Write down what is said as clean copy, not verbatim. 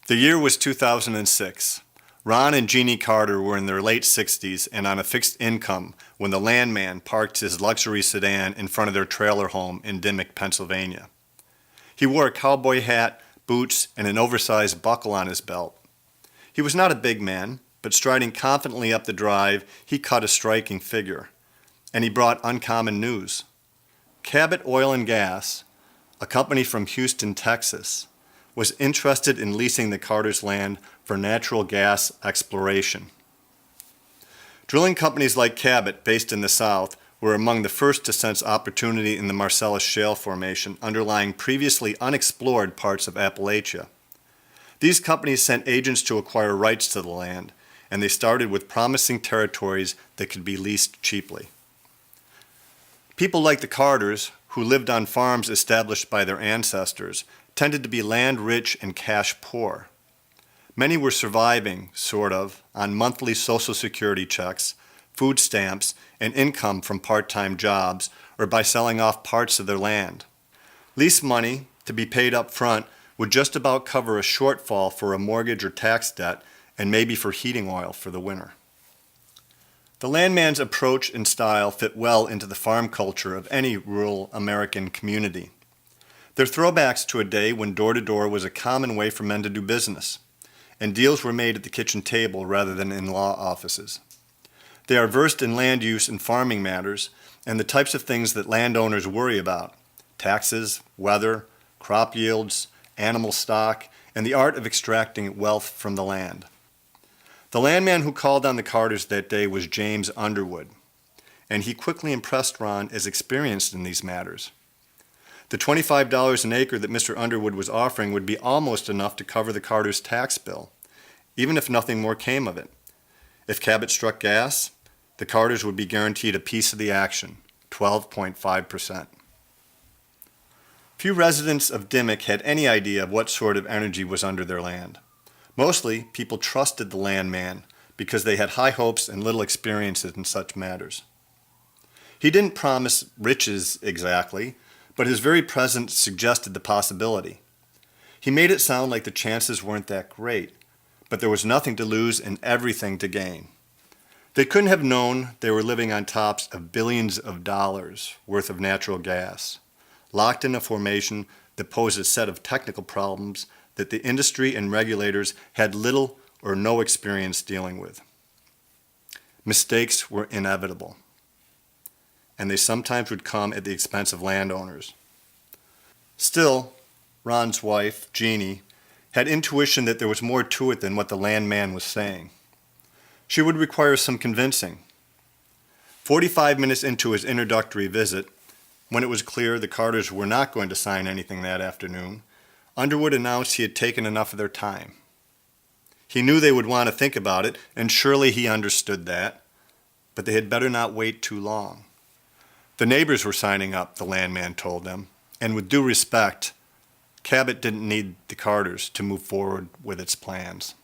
The year was 2006. Ron and Jeannie Carter were in their late 60s and on a fixed income when the Landman parked his luxury sedan in front of their trailer home in Dimock, Pennsylvania. He wore a cowboy hat, boots, and an oversized buckle on his belt. He was not a big man, but striding confidently up the drive, he cut a striking figure. And he brought uncommon news. Cabot Oil and Gas, a company from Houston, Texas, was interested in leasing the Carters' land for natural gas exploration. Drilling companies like Cabot, based in the South, were among the first to sense opportunity in the Marcellus Shale formation underlying previously unexplored parts of Appalachia. These companies sent agents to acquire rights to the land, and they started with promising territories that could be leased cheaply. People like the Carters, who lived on farms established by their ancestors, tended to be land-rich and cash-poor. Many were surviving, sort of, on monthly Social Security checks, food stamps, and income from part-time jobs, or by selling off parts of their land. Lease money, to be paid up front, would just about cover a shortfall for a mortgage or tax debt, and maybe for heating oil for the winter. The Landman's approach and style fit well into the farm culture of any rural American community. They're throwbacks to a day when door-to-door was a common way for men to do business, and deals were made at the kitchen table rather than in law offices. They are versed in land use and farming matters, and the types of things that landowners worry about: taxes, weather, crop yields, animal stock, and the art of extracting wealth from the land. The landman who called on the Carters that day was James Underwood, and he quickly impressed Ron as experienced in these matters. The $25 an acre that Mr. Underwood was offering would be almost enough to cover the Carters' tax bill, even if nothing more came of it. If Cabot struck gas, the Carters would be guaranteed a piece of the action, 12.5%. Few residents of Dimock had any idea of what sort of energy was under their land. Mostly, people trusted the landman because they had high hopes and little experience in such matters. He didn't promise riches exactly, but his very presence suggested the possibility. He made it sound like the chances weren't that great, but there was nothing to lose and everything to gain. They couldn't have known they were living on tops of billions of dollars worth of natural gas, locked in a formation that posed a set of technical problems that the industry and regulators had little or no experience dealing with. Mistakes were inevitable, and they sometimes would come at the expense of landowners. Still, Ron's wife, Jeannie, had intuition that there was more to it than what the landman was saying. She would require some convincing. 45 minutes into his introductory visit, when it was clear the Carters were not going to sign anything that afternoon, Underwood announced he had taken enough of their time. He knew they would want to think about it, and surely he understood that, but they had better not wait too long. The neighbors were signing up, the landman told them, and with due respect, Cabot didn't need the Carters to move forward with its plans.